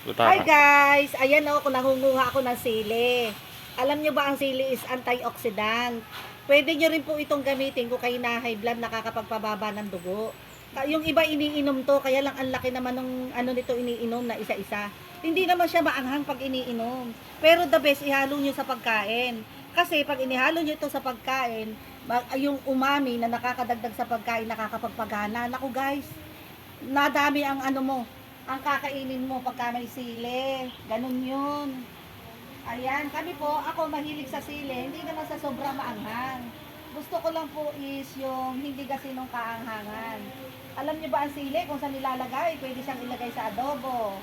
Hi guys! Ayan o, kung nangunguha ako ng sili. Alam nyo ba ang sili is antioxidant? Pwede nyo rin po itong gamitin kung kayo na high blood, nakakapagpababa ng dugo. Yung iba iniinom to, kaya lang ang laki naman ng ano nito iniinom na isa-isa. Hindi naman siya maanghang pag iniinom. Pero the best, ihalo nyo sa pagkain. Kasi pag inihalo nyo ito sa pagkain, yung umami na nakakadagdag sa pagkain, nakakapagpagana. Naku guys, nadami ang ano mo, ang kakainin mo pagka may sili. Ganun yun. Ayan, kami po, ako mahilig sa sili, hindi naman sa sobrang maanghang. Gusto ko lang po is yung hindi gasinong kaanghangan. Alam niyo ba ang sili kung saan nilalagay? Pwede siyang ilagay sa adobo,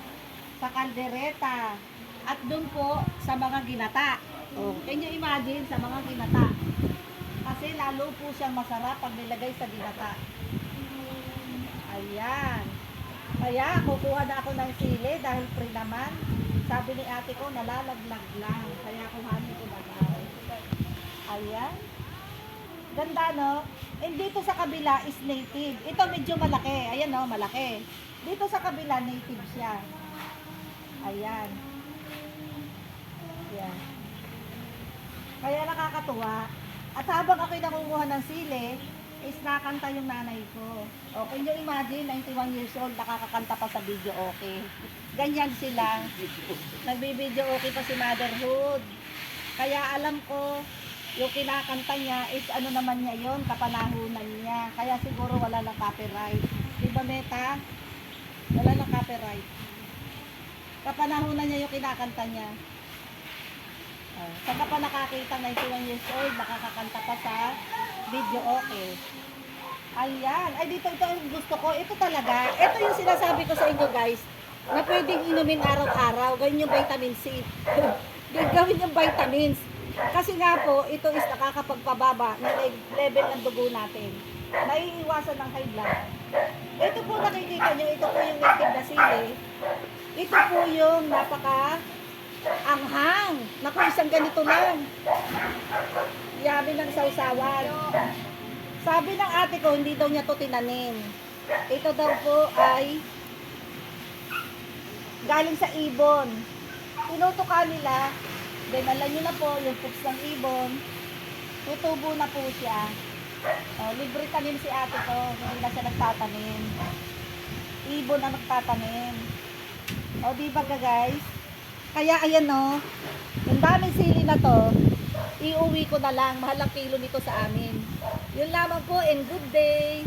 sa kaldereta, at dun po sa mga ginata. Oh, can you imagine sa mga ginata? Kasi lalo po siyang masarap pag nilagay sa ginata. Ayan. Kaya kukuha na ako ng sili dahil free naman. Sabi ni ate ko nalalaglag lang. Kaya kuhanin ko na daw. Ayan. Ganda no? And dito sa kabila is native. Ito medyo malaki. Ayan no, malaki. Dito sa kabila native siya. Ayan. Ayan. Kaya nakakatuwa. At habang ako'y nangunguha ng sili, is nakakanta yung nanay ko. O, can you imagine, 91 years old, nakakakanta pa sa video okay. Ganyan sila. Nagbibideo okay pa si motherhood. Kaya alam ko, yung kinakanta niya is ano naman niya yon, kapanahunan niya. Kaya siguro wala ng copyright. Diba Meta? Wala ng copyright. Kapanahunan niya yung kinakanta niya. Saan ka pa nakakita 91 years old, nakakakanta pa sa video okay. Ayan. Ay, dito ito ang gusto ko. Ito talaga. Ito yung sinasabi ko sa inyo guys, na pwedeng inumin araw-araw. Gawin yung vitamin C. Gawin yung vitamins. Kasi nga po, ito is nakakapagpababa ng level ng dugo natin. Naiiwasan ng high blood. Ito po nakikita nyo, ito po yung native na sili. Ito po yung napaka anghang. Naku, isang ganito lang. Yummy ng sausawan. Sabi ng ate ko, hindi daw niya to tinanim. Ito daw po ay galing sa ibon. Tinutuka nila. Then alam nyo na po, yung pups ng ibon, tutubo na po siya. Libre tanim si ate ko. Hindi na siya nagtatanim. Ibon na nagtatanim. O diba guys? Kaya ayan o, yung daming sili na to, iuwi ko na lang. Mahal ang kilo nito sa amin. Yun lamang po, and good day.